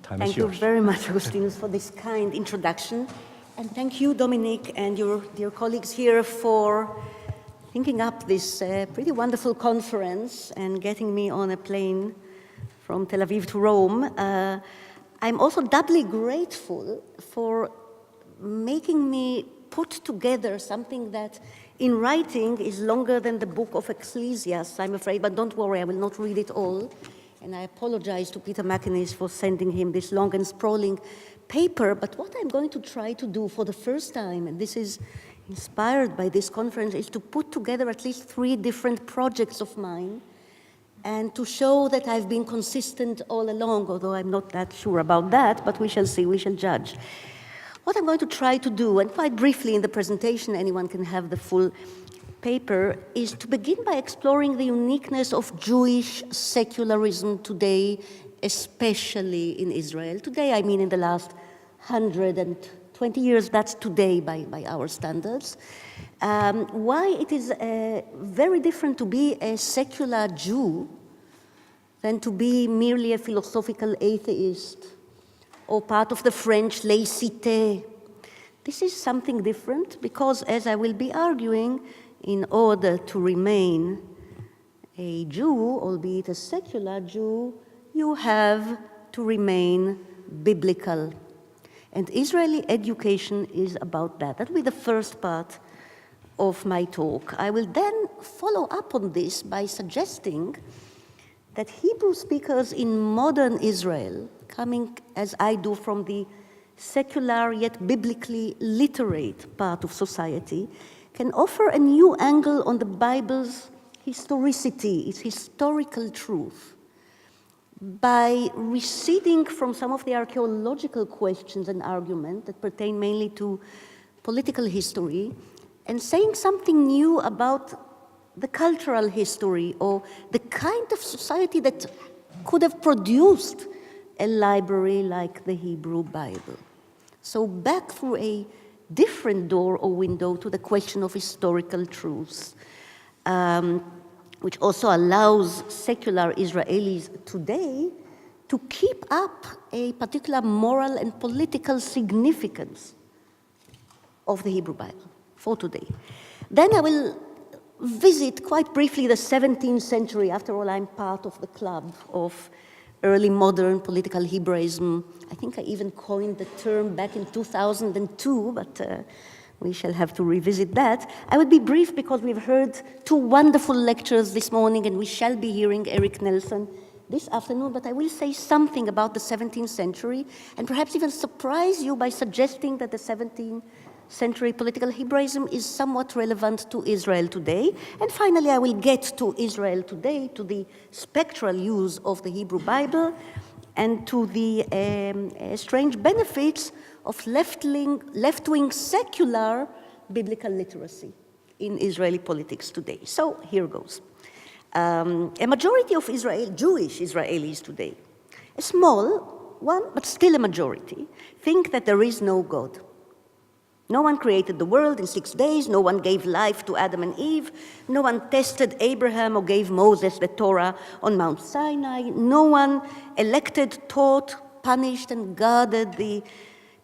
time is yours. Thank you very much, Augustinus, for this kind introduction. And thank you, Dominic, and your dear colleagues here for thinking up this pretty wonderful conference and getting me on a plane from Tel Aviv to Rome. I'm also doubly grateful for making me put together something that in writing is longer than the book of Ecclesiastes, I'm afraid, but don't worry, I will not read it all. And I apologize to Peter McInnes for sending him this long and sprawling paper, but what I'm going to try to do for the first time, and this is inspired by this conference, is to put together at least 3 different projects of mine and to show that I've been consistent all along, although I'm not that sure about that, but we shall see, we shall judge. What I'm going to try to do, and quite briefly in the presentation, anyone can have the full paper, is to begin by exploring the uniqueness of Jewish secularism today, especially in Israel. Today, I mean in the last 120 years, that's today by our standards. Why it is very different to be a secular Jew than to be merely a philosophical atheist or part of the French laïcité. This is something different because, as I will be arguing, in order to remain a Jew, albeit a secular Jew, you have to remain biblical. And Israeli education is about that. That will be the first part of my talk. I will then follow up on this by suggesting that Hebrew speakers in modern Israel, coming as I do from the secular yet biblically literate part of society, can offer a new angle on the Bible's historicity, its historical truth, by receding from some of the archaeological questions and arguments that pertain mainly to political history, and saying something new about the cultural history or the kind of society that could have produced a library like the Hebrew Bible. So back through a different door or window to the question of historical truths, which also allows secular Israelis today to keep up a particular moral and political significance of the Hebrew Bible for today. Then I will visit quite briefly the 17th century. After all, I'm part of the club of early modern political Hebraism. I think I even coined the term back in 2002, but we shall have to revisit that. I will be brief because we've heard 2 wonderful lectures this morning, and we shall be hearing Eric Nelson this afternoon, but I will say something about the 17th century and perhaps even surprise you by suggesting that the 17th century political Hebraism is somewhat relevant to Israel today. And finally, I will get to Israel today, to the spectral use of the Hebrew Bible, and to the strange benefits of left-wing secular biblical literacy in Israeli politics today. So here goes. A majority of Jewish Israelis today, a small one, but still a majority, think that there is no God. No one created the world in 6 days. No one gave life to Adam and Eve. No one tested Abraham or gave Moses the Torah on Mount Sinai. No one elected, taught, punished, and guarded the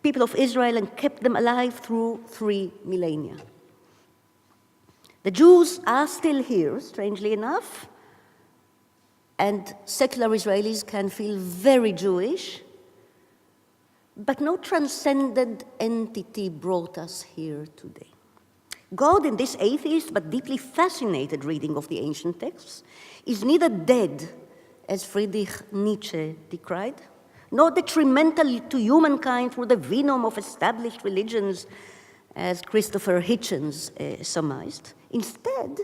people of Israel and kept them alive through 3 millennia. The Jews are still here, strangely enough, and secular Israelis can feel very Jewish, but no transcendent entity brought us here today. God, in this atheist but deeply fascinated reading of the ancient texts, is neither dead, as Friedrich Nietzsche decried, nor detrimental to humankind through the venom of established religions, as Christopher Hitchens surmised. Instead,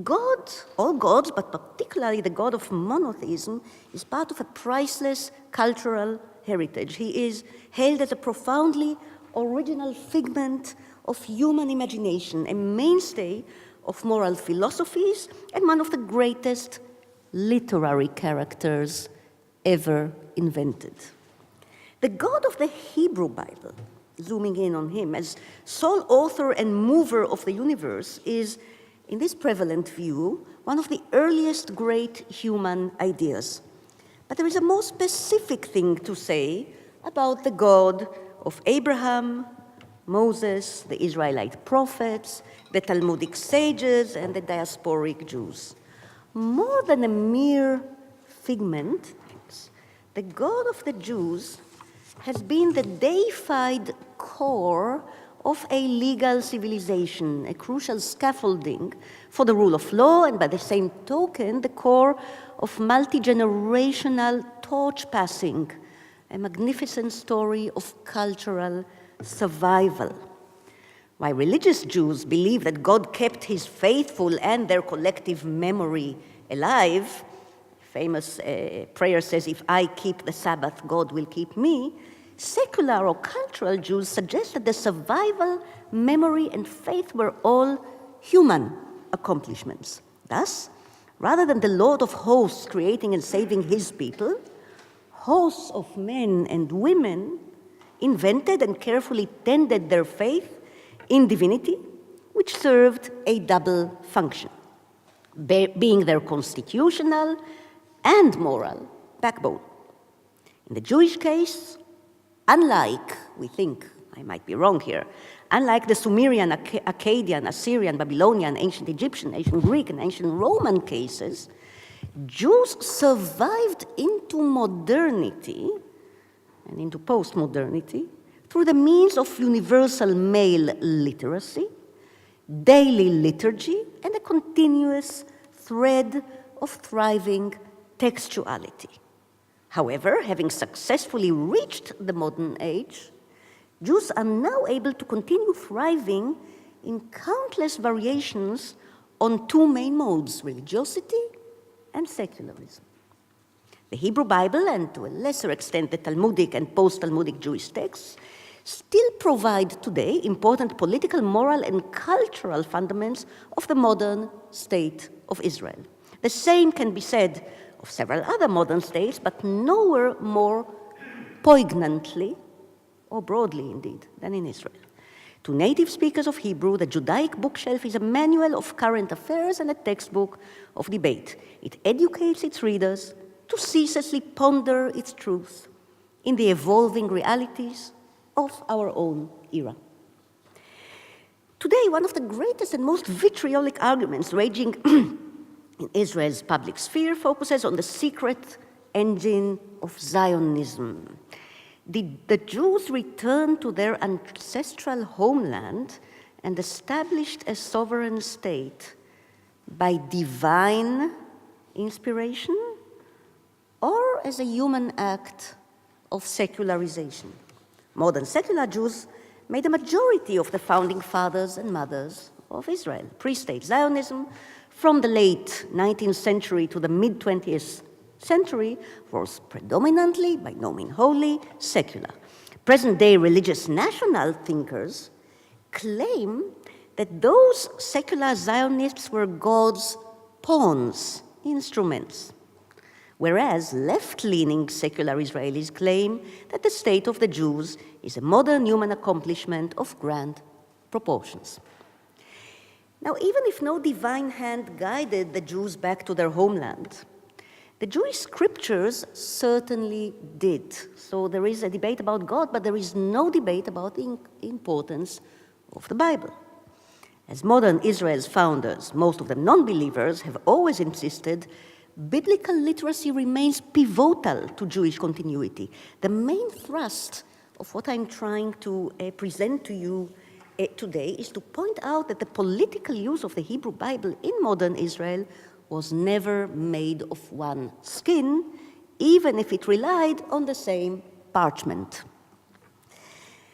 God, all gods, but particularly the God of monotheism, is part of a priceless cultural heritage. He is held as a profoundly original figment of human imagination, a mainstay of moral philosophies, and one of the greatest literary characters ever invented. The God of the Hebrew Bible, zooming in on him as sole author and mover of the universe, is, in this prevalent view, one of the earliest great human ideas. But there is a more specific thing to say about the God of Abraham, Moses, the Israelite prophets, the Talmudic sages, and the diasporic Jews. More than a mere figment, the God of the Jews has been the deified core of a legal civilization, a crucial scaffolding for the rule of law, and by the same token, the core of multi-generational torch passing, a magnificent story of cultural survival. While religious Jews believe that God kept his faithful and their collective memory alive, famous prayer says, if I keep the Sabbath, God will keep me, secular or cultural Jews suggest that the survival, memory, and faith were all human accomplishments. Thus, rather than the Lord of hosts creating and saving his people, hosts of men and women invented and carefully tended their faith in divinity, which served a double function, being their constitutional and moral backbone. In the Jewish case, unlike, we think, I might be wrong here, unlike the Sumerian, Akkadian, Assyrian, Babylonian, ancient Egyptian, ancient Greek, and ancient Roman cases, Jews survived into modernity and into post-modernity through the means of universal male literacy, daily liturgy, and a continuous thread of thriving textuality. However, having successfully reached the modern age, Jews are now able to continue thriving in countless variations on two main modes, religiosity and secularism. The Hebrew Bible, and to a lesser extent the Talmudic and post-Talmudic Jewish texts, still provide today important political, moral, and cultural fundaments of the modern state of Israel. The same can be said of several other modern states, but nowhere more poignantly, or broadly indeed, than in Israel. To native speakers of Hebrew, the Judaic bookshelf is a manual of current affairs and a textbook of debate. It educates its readers to ceaselessly ponder its truth in the evolving realities of our own era. Today, one of the greatest and most vitriolic arguments raging in Israel's public sphere focuses on the secret engine of Zionism. Did the Jews return to their ancestral homeland and established a sovereign state by divine inspiration or as a human act of secularization? Modern secular Jews made a majority of the founding fathers and mothers of Israel. Pre-state Zionism, from the late 19th century to the mid-20th century, was predominantly, by no means wholly, secular. Present-day religious national thinkers claim that those secular Zionists were God's pawns, instruments, whereas left-leaning secular Israelis claim that the state of the Jews is a modern human accomplishment of grand proportions. Now, even if no divine hand guided the Jews back to their homeland, the Jewish scriptures certainly did. So there is a debate about God, but there is no debate about the importance of the Bible. As modern Israel's founders, most of them non-believers, have always insisted, biblical literacy remains pivotal to Jewish continuity. The main thrust of what I'm trying to present to you today is to point out that the political use of the Hebrew Bible in modern Israel was never made of one skin, even if it relied on the same parchment.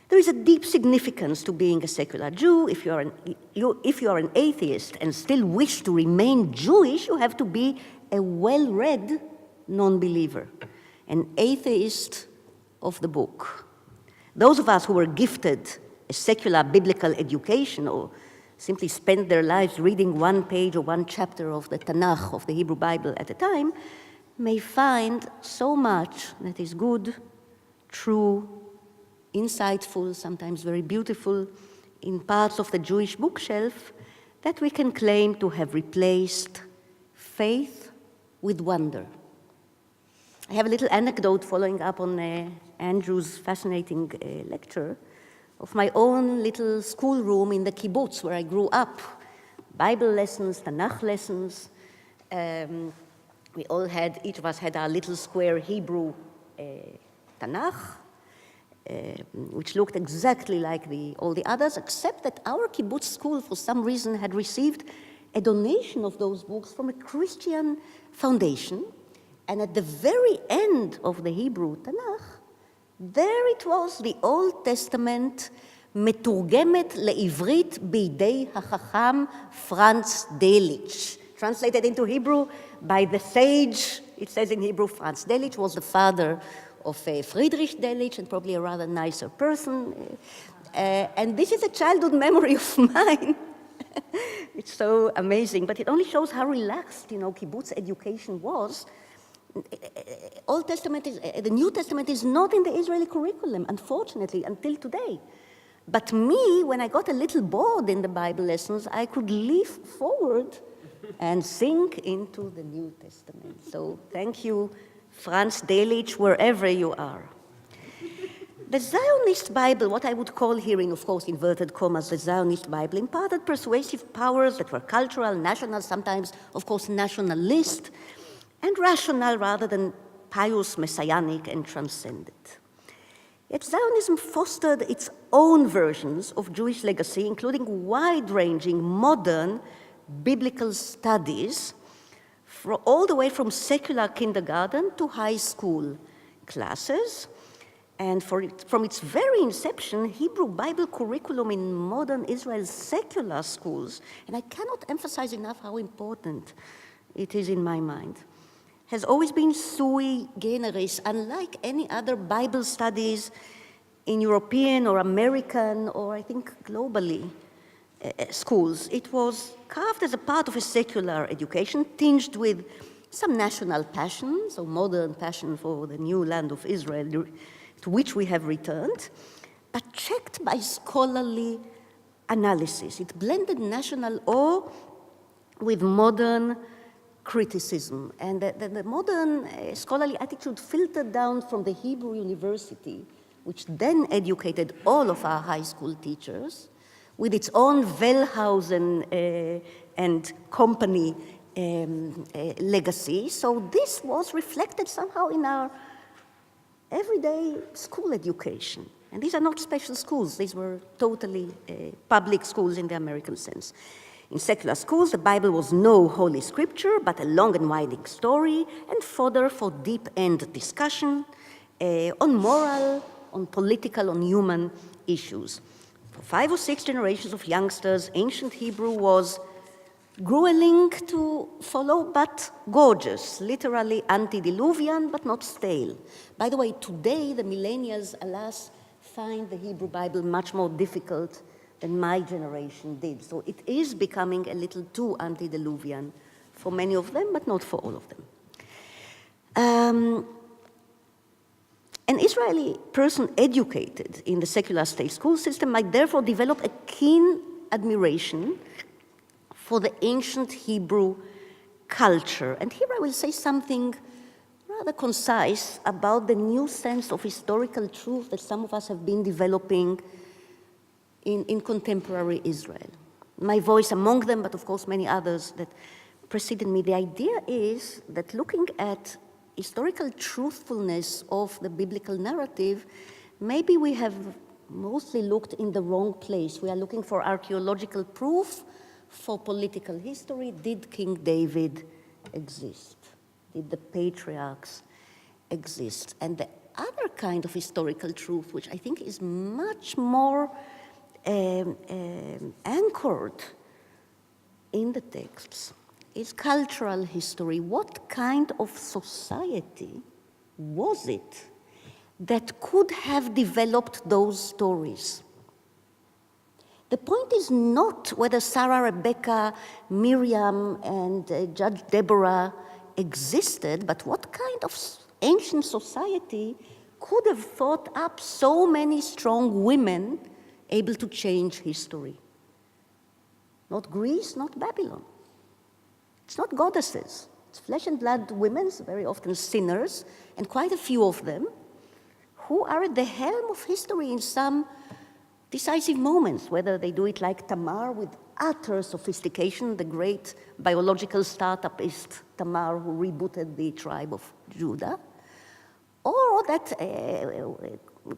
There is a deep significance to being a secular Jew. If you are an atheist and still wish to remain Jewish, you have to be a well-read non-believer, an atheist of the book. Those of us who were gifted a secular biblical education or simply spent their lives reading one page or one chapter of the Tanakh, of the Hebrew Bible at a time, may find so much that is good, true, insightful, sometimes very beautiful, in parts of the Jewish bookshelf that we can claim to have replaced faith with wonder. I have a little anecdote following up on Andrew's fascinating lecture of my own little schoolroom in the kibbutz where I grew up. Bible lessons, Tanakh lessons. We all had, each of us had our little square Hebrew Tanakh, which looked exactly like all the others, except that our kibbutz school, for some reason, had received a donation of those books from a Christian foundation. And at the very end of the Hebrew Tanakh, there it was, the Old Testament, מתורגמת לעברית בידי החכם Franz Delitzsch. Translated into Hebrew by the sage, it says in Hebrew, Franz Delitzsch was the father of Friedrich Delitzsch, and probably a rather nicer person. And this is a childhood memory of mine. It's so amazing, but it only shows how relaxed, kibbutz education was. Old Testament the New Testament is not in the Israeli curriculum, unfortunately, until today. But me, when I got a little bored in the Bible lessons, I could leaf forward and sink into the New Testament. So thank you, Franz Delitzsch, wherever you are. The Zionist Bible, what I would call here in, of course, inverted commas, the Zionist Bible, imparted persuasive powers that were cultural, national, sometimes, of course, nationalist, and rational rather than pious, messianic, and transcendent. Yet Zionism fostered its own versions of Jewish legacy, including wide-ranging, modern, biblical studies, all the way from secular kindergarten to high school classes. And from its very inception, Hebrew Bible curriculum in modern Israel's secular schools, and I cannot emphasize enough how important it is in my mind, has always been sui generis, unlike any other Bible studies in European or American or I think globally schools. It was carved as a part of a secular education, tinged with some national passion, so modern passion for the new land of Israel, to which we have returned, but checked by scholarly analysis. It blended national awe with modern criticism, and the modern scholarly attitude filtered down from the Hebrew University, which then educated all of our high school teachers, with its own Wellhausen and company legacy. So this was reflected somehow in our everyday school education. And these are not special schools. These were totally public schools in the American sense. In secular schools, the Bible was no holy scripture, but a long and winding story and fodder for deep-end discussion on moral, on political, on human issues. For 5 or 6 generations of youngsters, ancient Hebrew was grueling to follow, but gorgeous, literally antediluvian, but not stale. By the way, today, the millennials, alas, find the Hebrew Bible much more difficult than my generation did. So it is becoming a little too antediluvian for many of them, but not for all of them. An Israeli person educated in the secular state school system might therefore develop a keen admiration for the ancient Hebrew culture. And here I will say something rather concise about the new sense of historical truth that some of us have been developing in contemporary Israel. My voice among them, but of course many others that preceded me. The idea is that looking at historical truthfulness of the biblical narrative, maybe we have mostly looked in the wrong place. We are looking for archaeological proof for political history. Did King David exist? Did the patriarchs exist? And the other kind of historical truth, which I think is much more anchored in the texts, is cultural history. What kind of society was it that could have developed those stories? The point is not whether Sarah, Rebecca, Miriam, and Judge Deborah existed, but what kind of ancient society could have thought up so many strong women able to change history? Not Greece, not Babylon. It's not goddesses. It's flesh and blood women, very often sinners, and quite a few of them, who are at the helm of history in some decisive moments, whether they do it like Tamar with utter sophistication, the great biological startupist Tamar who rebooted the tribe of Judah, or that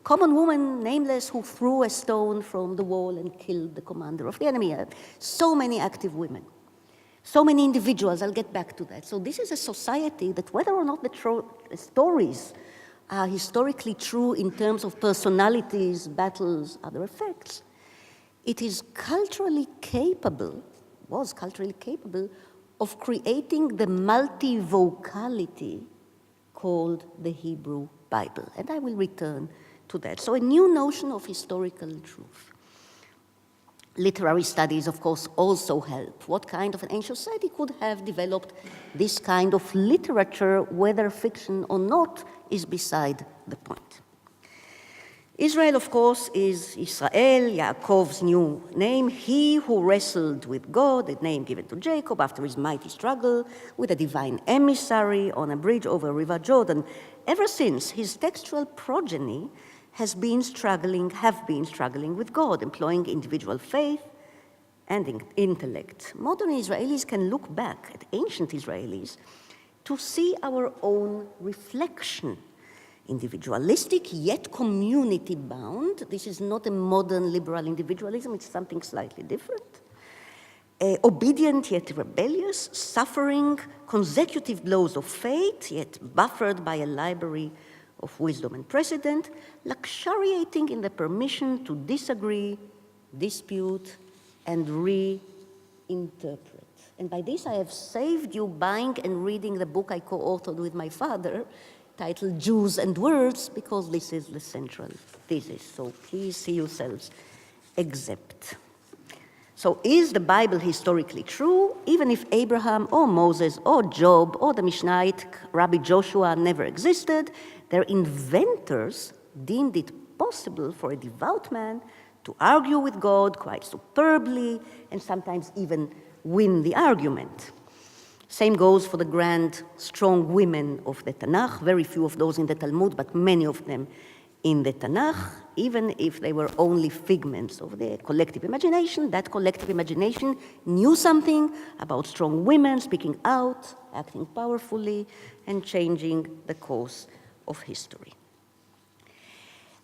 common woman, nameless, who threw a stone from the wall and killed the commander of the enemy. So many active women, so many individuals, I'll get back to that. So this is a society that whether or not the stories are historically true in terms of personalities, battles, other effects, it is culturally capable, was culturally capable, of creating the multivocality called the Hebrew Bible. And I will return to that. So a new notion of historical truth. Literary studies, of course, also help. What kind of an ancient society could have developed this kind of literature, whether fiction or not, is beside the point. Israel, of course, is Israel, Yaakov's new name, he who wrestled with God, the name given to Jacob after his mighty struggle with a divine emissary on a bridge over River Jordan. Ever since, his textual progeny have been struggling with God, employing individual faith and intellect. Modern Israelis can look back at ancient Israelis to see our own reflection. Individualistic, yet community-bound. This is not a modern liberal individualism, it's something slightly different. Obedient, yet rebellious, suffering consecutive blows of fate, yet buffered by a library of wisdom and precedent, luxuriating in the permission to disagree, dispute, and reinterpret. And by this I have saved you buying and reading the book I co-authored with my father, titled Jews and Words, because this is the central thesis. So please see yourselves exempt. So is the Bible historically true, even if Abraham or Moses or Job or the Mishnahite Rabbi Joshua never existed? Their inventors deemed it possible for a devout man to argue with God quite superbly and sometimes even win the argument. Same goes for the grand, strong women of the Tanakh, very few of those in the Talmud, but many of them in the Tanakh, even if they were only figments of the collective imagination. That collective imagination knew something about strong women speaking out, acting powerfully, and changing the course of history.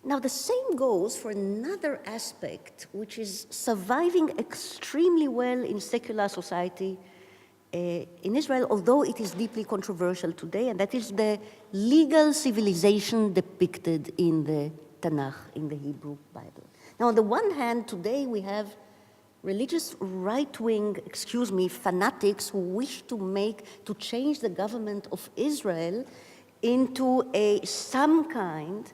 Now, the same goes for another aspect, which is surviving extremely well in secular society in Israel, although it is deeply controversial today, and that is the legal civilization depicted in the Tanakh, in the Hebrew Bible. Now, on the one hand, today we have religious right-wing, fanatics who wish to change the government of Israel into some kind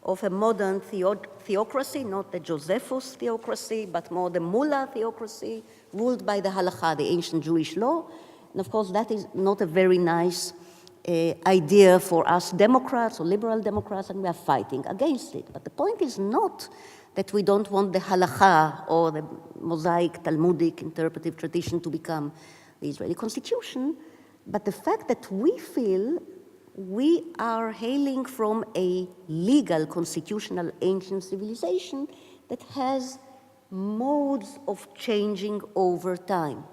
of a modern theocracy, not the Josephus theocracy, but more the mullah theocracy, ruled by the halakha, the ancient Jewish law. And of course, that is not a very nice idea for us Democrats or liberal Democrats, and we are fighting against it. But the point is not that we don't want the halakha or the Mosaic Talmudic interpretive tradition to become the Israeli constitution, but the fact that we feel we are hailing from a legal, constitutional, ancient civilization that has modes of changing over time.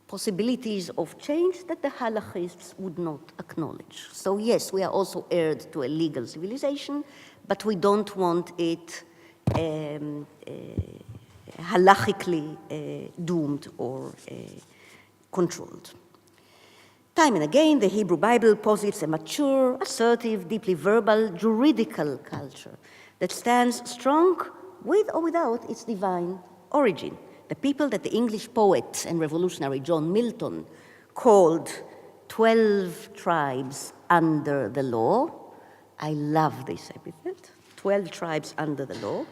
Possibilities of change that the halachists would not acknowledge. So yes, we are also heirs to a legal civilization, but we don't want it halachically doomed or controlled. Time and again, the Hebrew Bible posits a mature, assertive, deeply verbal, juridical culture that stands strong with or without its divine origin. The people that the English poet and revolutionary John Milton called 12 tribes under the law, I love this epithet, 12 tribes under the law,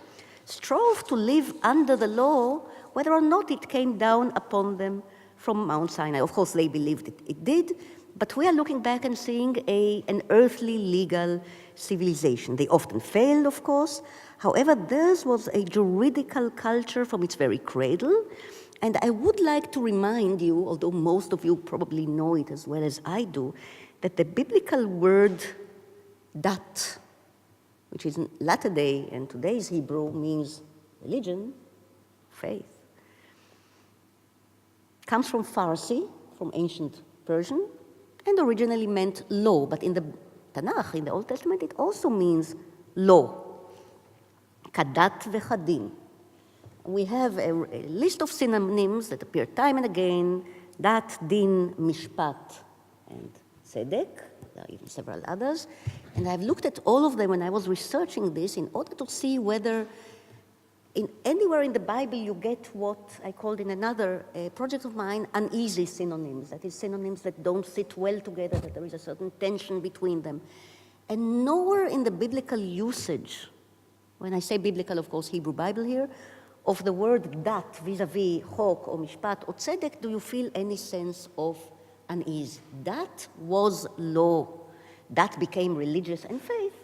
strove to live under the law whether or not it came down upon them from Mount Sinai. Of course, they believed it did, but we are looking back and seeing an earthly legal civilization. They often failed, of course. However, theirs was a juridical culture from its very cradle, And I would like to remind you, although most of you probably know it as well as I do, that the biblical word dat, which is in latter-day and today's Hebrew, means religion, faith, comes from Farsi, from ancient Persian, and originally meant law. But in the Tanakh, in the Old Testament, it also means law. Kadat vechadin. We have a list of synonyms that appear time and again: dat, din, mishpat, and tzedek. There are even several others. And I've looked at all of them when I was researching this in order to see whether anywhere in the Bible you get what I called in another project of mine uneasy synonyms. That is, synonyms that don't sit well together, that there is a certain tension between them. And nowhere in the biblical usage, when I say biblical, of course, Hebrew Bible here, of the word dat vis-a-vis chok or mishpat or tzedek, do you feel any sense of unease? That was law. That became religious and faith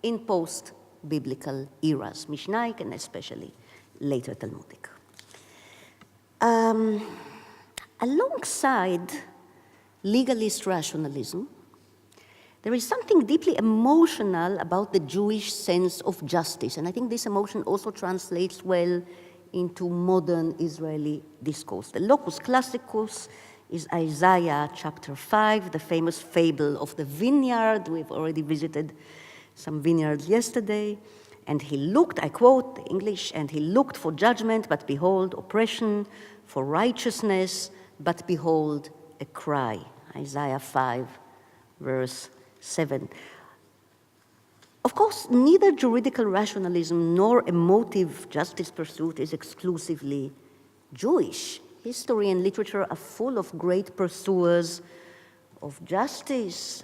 in post-biblical eras, Mishnaic and especially later Talmudic. Alongside legalist rationalism, there is something deeply emotional about the Jewish sense of justice, and I think this emotion also translates well into modern Israeli discourse. The locus classicus is Isaiah chapter 5, the famous fable of the vineyard. We've already visited some vineyards yesterday. And he looked, I quote the English, and he looked for judgment, but behold, oppression, for righteousness, but behold, a cry. Isaiah 5, verse 7. Of course, neither juridical rationalism nor emotive justice pursuit is exclusively Jewish. History and literature are full of great pursuers of justice.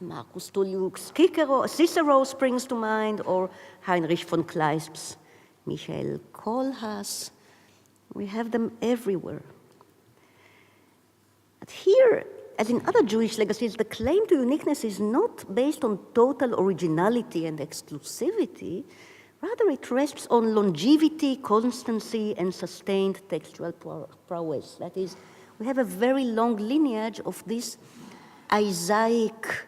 Marcus Tullius Cicero springs to mind, or Heinrich von Kleist's Michael Kohlhaas. We have them everywhere. But here, as in other Jewish legacies, the claim to uniqueness is not based on total originality and exclusivity. Rather, it rests on longevity, constancy, and sustained textual prowess. That is, we have a very long lineage of this Isaic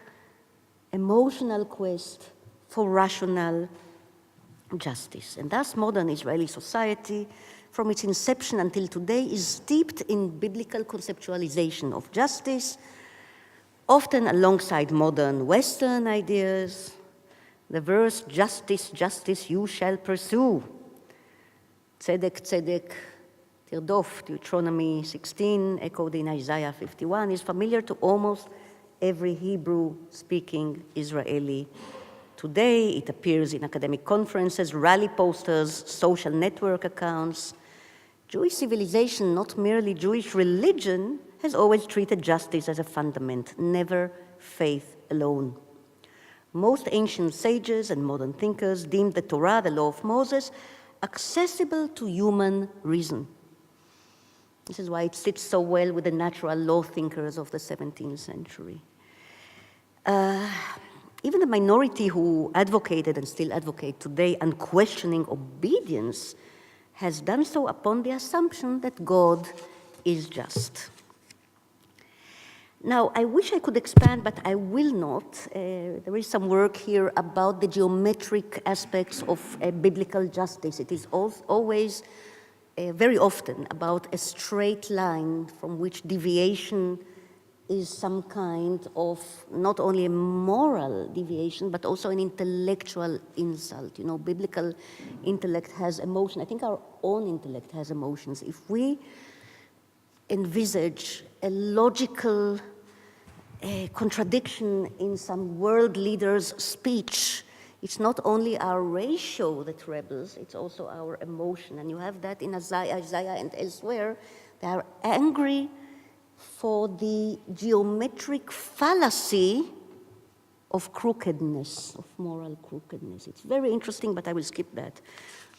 emotional quest for rational justice. And thus, modern Israeli society, from its inception until today, is steeped in biblical conceptualization of justice, often alongside modern Western ideas. The verse, justice, justice, you shall pursue. Tzedek, tzedek, tirdof, Deuteronomy 16, echoed in Isaiah 51, is familiar to almost every Hebrew-speaking Israeli today. It appears in academic conferences, rally posters, social network accounts. Jewish civilization, not merely Jewish religion, has always treated justice as a fundament, never faith alone. Most ancient sages and modern thinkers deemed the Torah, the law of Moses, accessible to human reason. This is why it sits so well with the natural law thinkers of the 17th century. Even the minority who advocated and still advocate today unquestioning obedience has done so upon the assumption that God is just. Now, I wish I could expand, but I will not. There is some work here about the geometric aspects of biblical justice. It is always, very often, about a straight line from which deviation is some kind of not only a moral deviation, but also an intellectual insult. You know, biblical intellect has emotion. I think our own intellect has emotions. If we envisage a logical contradiction in some world leader's speech, it's not only our ratio that rebels, it's also our emotion. And you have that in Isaiah and elsewhere. They are angry for the geometric fallacy of crookedness, of moral crookedness. It's very interesting, but I will skip that.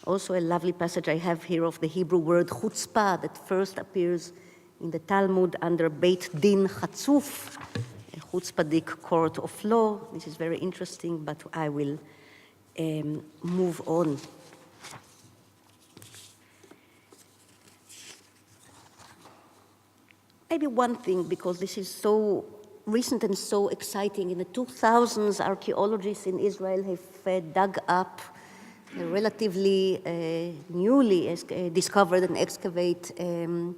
Also a lovely passage I have here of the Hebrew word chutzpah that first appears in the Talmud under Beit Din Chatzuf, a chutzpahdik court of law. This is very interesting, but I will move on. maybe one thing, because this is so recent and so exciting. In the 2000s, archaeologists in Israel have dug up a relatively newly discovered and excavated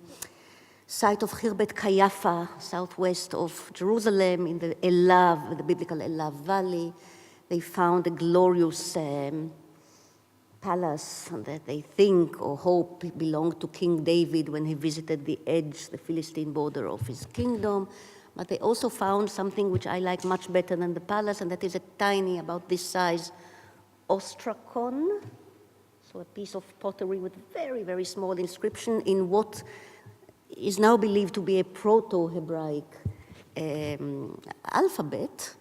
site of Khirbet Haifa, southwest of Jerusalem, in the Elav, the biblical Elav Valley. They found a glorious palace that they think or hope belonged to King David when he visited the edge, the Philistine border of his kingdom. But they also found something which I like much better than the palace, and that is a tiny, about this size, ostracon, so a piece of pottery with very, very small inscription in what is now believed to be a Proto-Hebraic alphabet,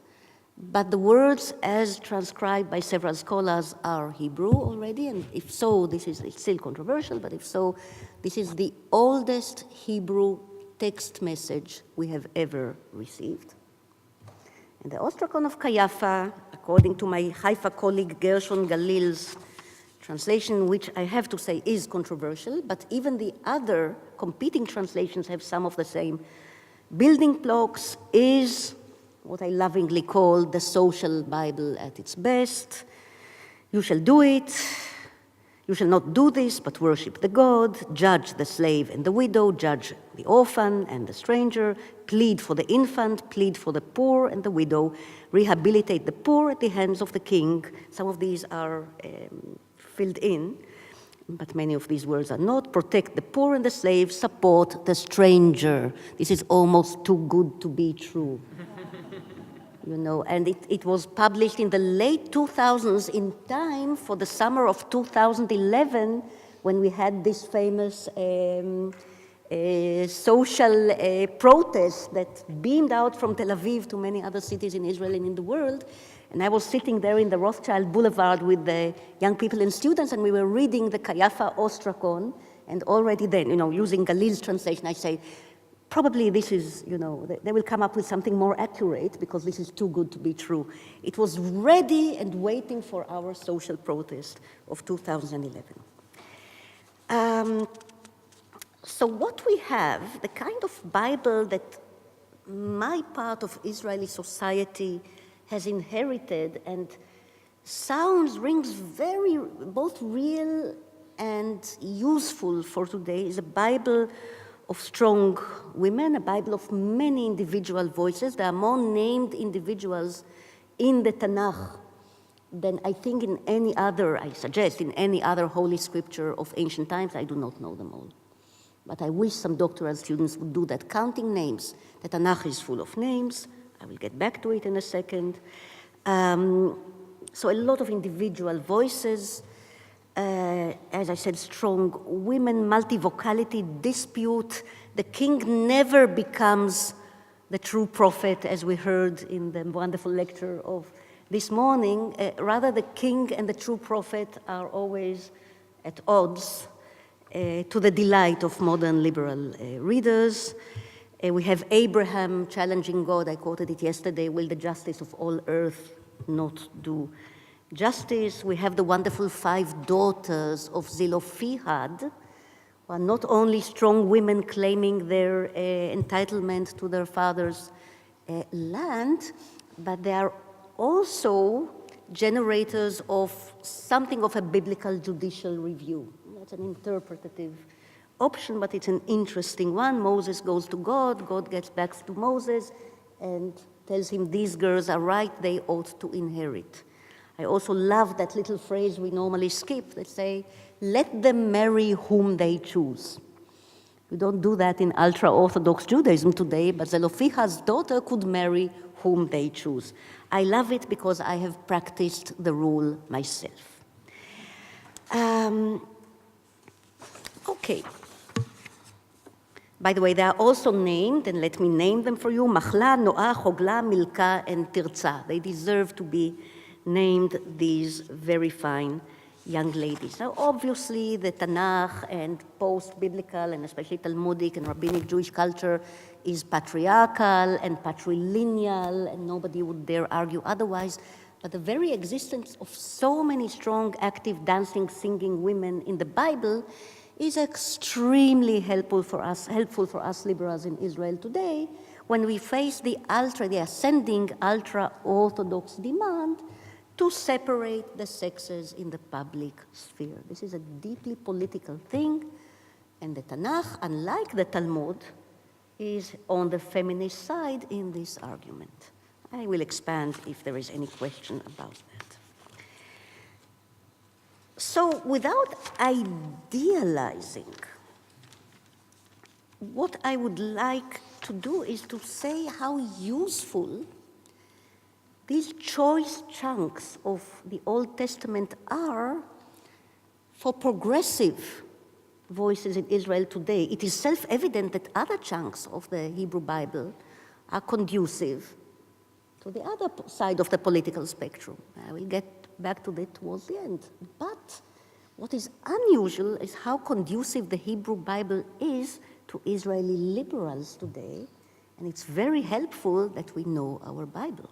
but the words as transcribed by several scholars are Hebrew already, and if so, it's still controversial, but if so, this is the oldest Hebrew text message we have ever received. And the ostracon of Haifa, according to my Haifa colleague Gershon Galil's translation, which I have to say is controversial, but even the other competing translations have some of the same building blocks, is what I lovingly call the social Bible at its best. You shall do it. You shall not do this, but worship the God, judge the slave and the widow, judge the orphan and the stranger, plead for the infant, plead for the poor and the widow, rehabilitate the poor at the hands of the king. Some of these are filled in, but many of these words are not. Protect the poor and the slave, support the stranger. This is almost too good to be true. You know, and it was published in the late 2000s in time for the summer of 2011, when we had this famous social protest that beamed out from Tel Aviv to many other cities in Israel and in the world. And I was sitting there in the Rothschild Boulevard with the young people and students, and we were reading the Haifa ostracon, and already then, you know, using Galil's translation, I say, probably this is, you know, they will come up with something more accurate because this is too good to be true. It was ready and waiting for our social protest of 2011. So what we have, the kind of Bible that my part of Israeli society has inherited and rings very both real and useful for today, is a Bible of strong women, a Bible of many individual voices. There are more named individuals in the Tanakh than I think in any other, I suggest, in any other holy scripture of ancient times. I do not know them all. But I wish some doctoral students would do that, counting names. The Tanakh is full of names. I will get back to it in a second. So a lot of individual voices. As I said, strong women, multivocality, dispute. The king never becomes the true prophet, as we heard in the wonderful lecture of this morning. Rather, the king and the true prophet are always at odds, to the delight of modern liberal readers. We have Abraham challenging God. I quoted it yesterday. Will the justice of all earth not do justice? We have the wonderful 5 daughters of Zelophehad, who are not only strong women claiming their entitlement to their father's land, but they are also generators of something of a biblical judicial review. That's an interpretative option, but it's an interesting one. Moses goes to God, God gets back to Moses and tells him these girls are right, they ought to inherit. I also love that little phrase we normally skip that say, let them marry whom they choose. We don't do that in ultra-Orthodox Judaism today, but Zelophehad's daughter could marry whom they choose. I love it because I have practiced the rule myself. Okay. By the way, they are also named, and let me name them for you, Machla, Noah, Hogla, Milka, and Tirza. They deserve to be named, these very fine young ladies. Now, obviously, the Tanakh and post-biblical, and especially Talmudic and rabbinic Jewish culture is patriarchal and patrilineal, and nobody would dare argue otherwise. But the very existence of so many strong, active, dancing, singing women in the Bible is extremely helpful for us liberals in Israel today when we face the ascending ultra-Orthodox demand to separate the sexes in the public sphere. This is a deeply political thing, and the Tanakh, unlike the Talmud, is on the feminist side in this argument. I will expand if there is any question about that. So without idealizing, what I would like to do is to say how useful these choice chunks of the Old Testament are for progressive voices in Israel today. It is self-evident that other chunks of the Hebrew Bible are conducive to the other side of the political spectrum. I will get back to that towards the end. But what is unusual is how conducive the Hebrew Bible is to Israeli liberals today, and it's very helpful that we know our Bible,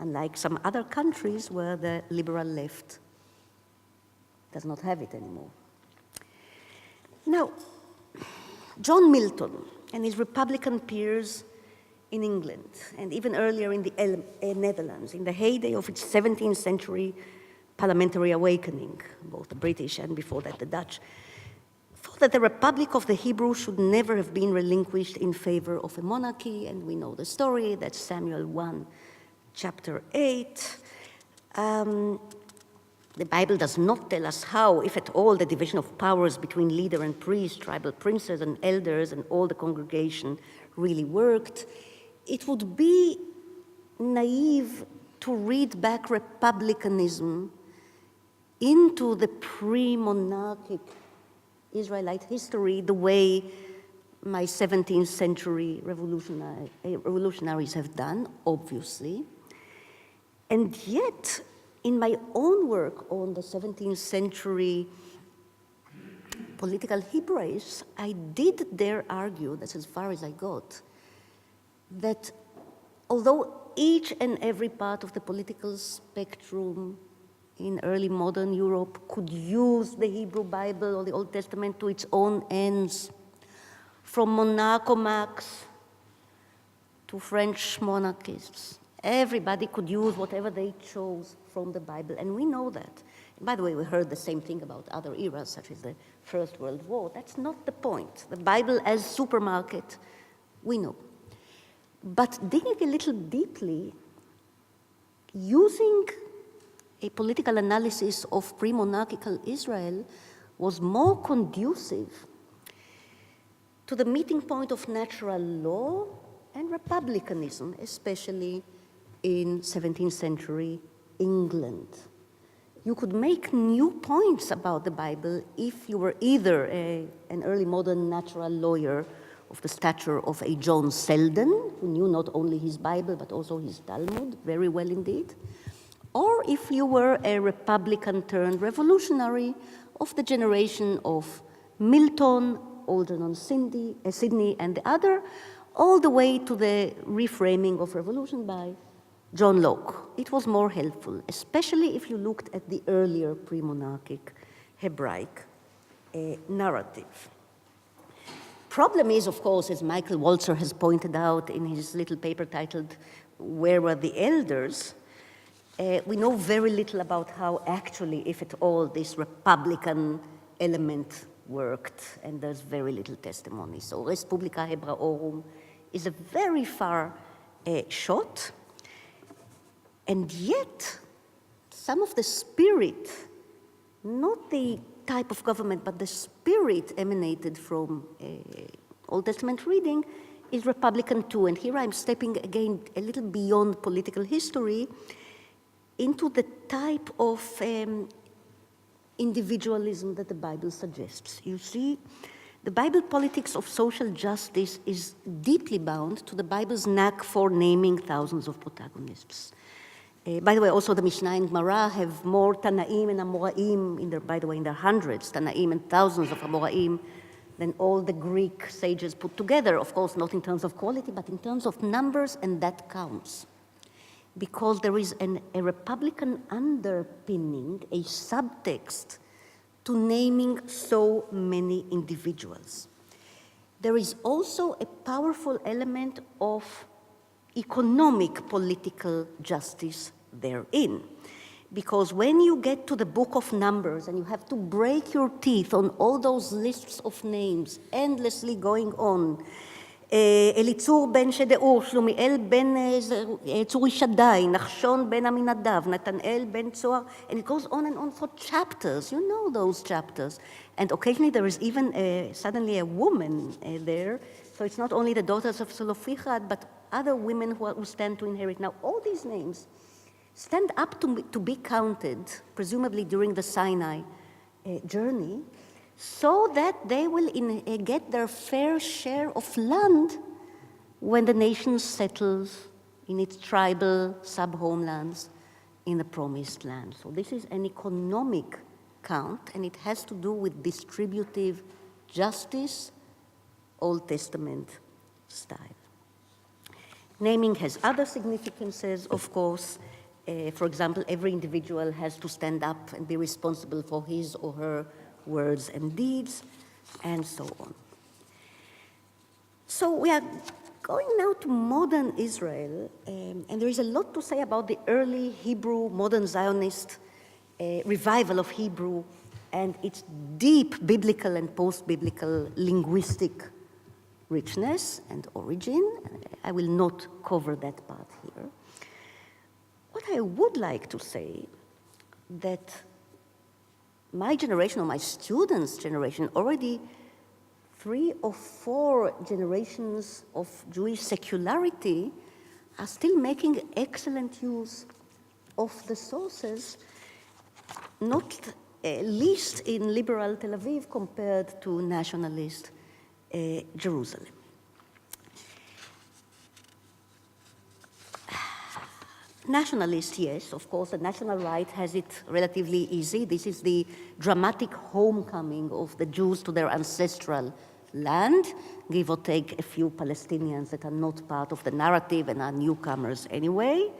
unlike some other countries where the liberal left does not have it anymore. Now, John Milton and his Republican peers in England, and even earlier in the Netherlands, in the heyday of its 17th century parliamentary awakening, both the British and before that the Dutch, thought that the Republic of the Hebrews should never have been relinquished in favor of a monarchy, and we know the story, that's Samuel 1, chapter 8. The Bible does not tell us how, if at all, the division of powers between leader and priest, tribal princes and elders, and all the congregation really worked. It would be naive to read back republicanism into the pre-monarchic Israelite history the way my 17th century revolutionaries have done, obviously. And yet, in my own work on the 17th century political Hebraists, I did dare argue, that's as far as I got, that although each and every part of the political spectrum in early modern Europe could use the Hebrew Bible or the Old Testament to its own ends, from monarchomax to French monarchists, everybody could use whatever they chose from the Bible, and we know that. And by the way, we heard the same thing about other eras, such as the First World War. That's not the point. The Bible as supermarket, we know. But digging a little deeply, using a political analysis of pre-monarchical Israel was more conducive to the meeting point of natural law and republicanism, especially in 17th century England. You could make new points about the Bible if you were either an early modern natural lawyer of the stature of a John Selden, who knew not only his Bible but also his Talmud very well indeed, or if you were a Republican turned revolutionary of the generation of Milton, Algernon Sidney, and the other, all the way to the reframing of revolution by John Locke. It was more helpful, especially if you looked at the earlier pre-monarchic Hebraic narrative. Problem is, of course, as Michael Walzer has pointed out in his little paper titled, "Where Were the Elders?" We know very little about how actually, if at all, this Republican element worked, and there's very little testimony. So Res Publica Hebraorum is a very far shot, and yet some of the spirit, not the type of government, but the spirit emanated from Old Testament reading is Republican too. And here I'm stepping again a little beyond political history into the type of individualism that the Bible suggests. You see, the Bible politics of social justice is deeply bound to the Bible's knack for naming thousands of protagonists. By the way, also the Mishnah and Gemara have more Tanaim and Amoraim, in their hundreds, Tanaim and thousands of Amoraim, than all the Greek sages put together. Of course, not in terms of quality, but in terms of numbers, and that counts. Because there is a Republican underpinning, a subtext to naming so many individuals. There is also a powerful element of economic political justice therein. Because when you get to the book of Numbers and you have to break your teeth on all those lists of names endlessly going on, אליצור בן שדאור, שלומיאל בן צורי שדי, נחשון בן עמינדב, נתנאל בן צוהר, and it goes on and on for chapters. You know those chapters. And occasionally there is even suddenly a woman there. So it's not only the daughters of Zelophehad, but other women who stand to inherit. Now all these names stand up to be counted, presumably during the Sinai journey, so that they will get their fair share of land when the nation settles in its tribal sub-homelands in the Promised Land. So this is an economic count, and it has to do with distributive justice, Old Testament style. Naming has other significances, of course. For example, every individual has to stand up and be responsible for his or her words and deeds, and so on. So we are going now to modern Israel, and there is a lot to say about the early Hebrew, modern Zionist revival of Hebrew and its deep biblical and post-biblical linguistic richness and origin. I will not cover that part here. What I would like to say that my generation or my students' generation, already 3 or 4 generations of Jewish secularity, are still making excellent use of the sources, not least in liberal Tel Aviv compared to nationalist Jerusalem. Nationalist, yes, of course, the national right has it relatively easy. This is the dramatic homecoming of the Jews to their ancestral land, give or take a few Palestinians that are not part of the narrative and are newcomers anyway.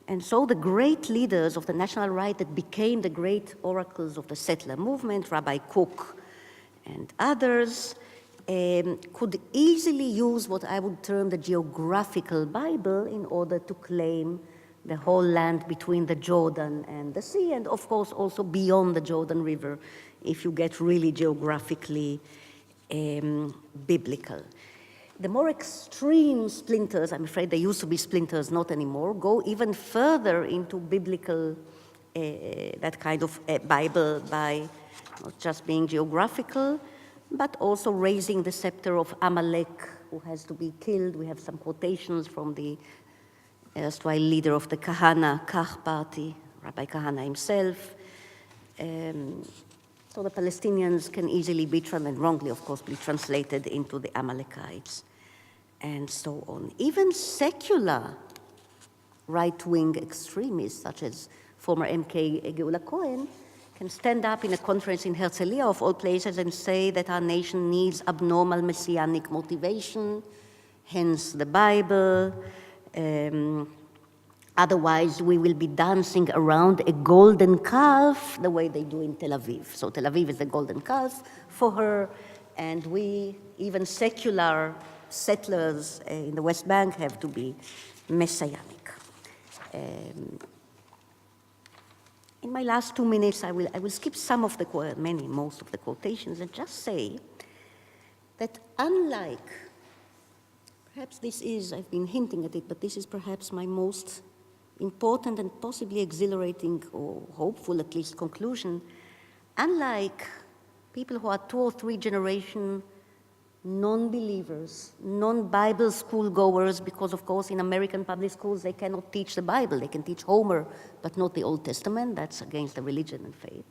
And so the great leaders of the national right that became the great oracles of the settler movement, Rabbi Kook and others, could easily use what I would term the geographical Bible in order to claim the whole land between the Jordan and the sea, and of course also beyond the Jordan River, if you get really geographically biblical. The more extreme splinters, I'm afraid they used to be splinters, not anymore, go even further into biblical, that kind of Bible by not just being geographical, but also raising the scepter of Amalek, who has to be killed. We have some quotations from the erstwhile leader of the Kahana Kach party, Rabbi Kahana himself. So the Palestinians can easily be, and wrongly of course, be translated into the Amalekites, and so on. Even secular right-wing extremists, such as former MK Geula Cohen, can stand up in a conference in Herzliya, of all places, and say that our nation needs abnormal messianic motivation, hence the Bible. Otherwise, we will be dancing around a golden calf the way they do in Tel Aviv. So Tel Aviv is the golden calf for her, and we, even secular settlers in the West Bank, have to be messianic. In my last 2 minutes, I will skip some of the, most of the quotations, and just say that unlike, perhaps this is, I've been hinting at it, but this is perhaps my most important and possibly exhilarating, or hopeful at least, conclusion. Unlike people who are 2 or 3 generation non-believers, non-Bible school goers, because of course in American public schools they cannot teach the Bible, they can teach Homer, but not the Old Testament, that's against the religion and faith,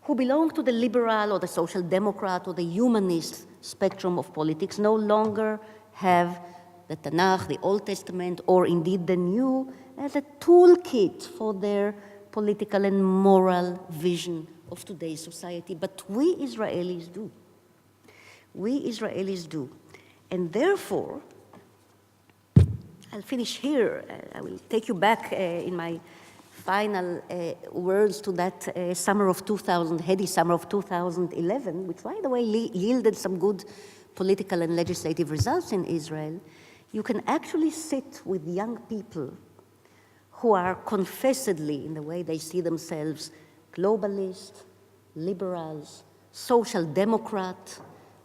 who belong to the liberal or the social democrat or the humanist spectrum of politics, no longer have the Tanakh, the Old Testament, or indeed the New, as a toolkit for their political and moral vision of today's society. But we Israelis do. We Israelis do. And therefore, I'll finish here. I will take you back in my final words to that heady summer of 2011, which, by the way, yielded some good political and legislative results in Israel, you can actually sit with young people who are confessedly, in the way they see themselves, globalist, liberals, social democrat,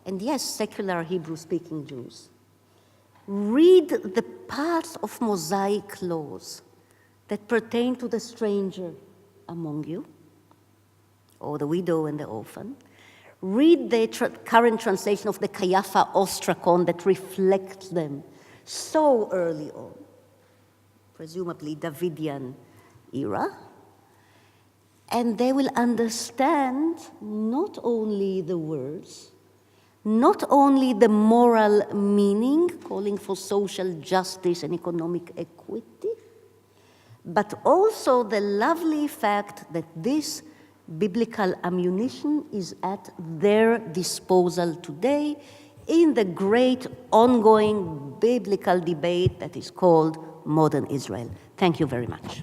and yes, secular Hebrew-speaking Jews. Read the parts of Mosaic laws that pertain to the stranger among you, or the widow and the orphan. Read the current translation of the Haifa Ostrakon that reflects them so early on, presumably Davidian era, and they will understand not only the words, not only the moral meaning, calling for social justice and economic equity, but also the lovely fact that this biblical ammunition is at their disposal today in the great ongoing biblical debate that is called modern Israel. Thank you very much.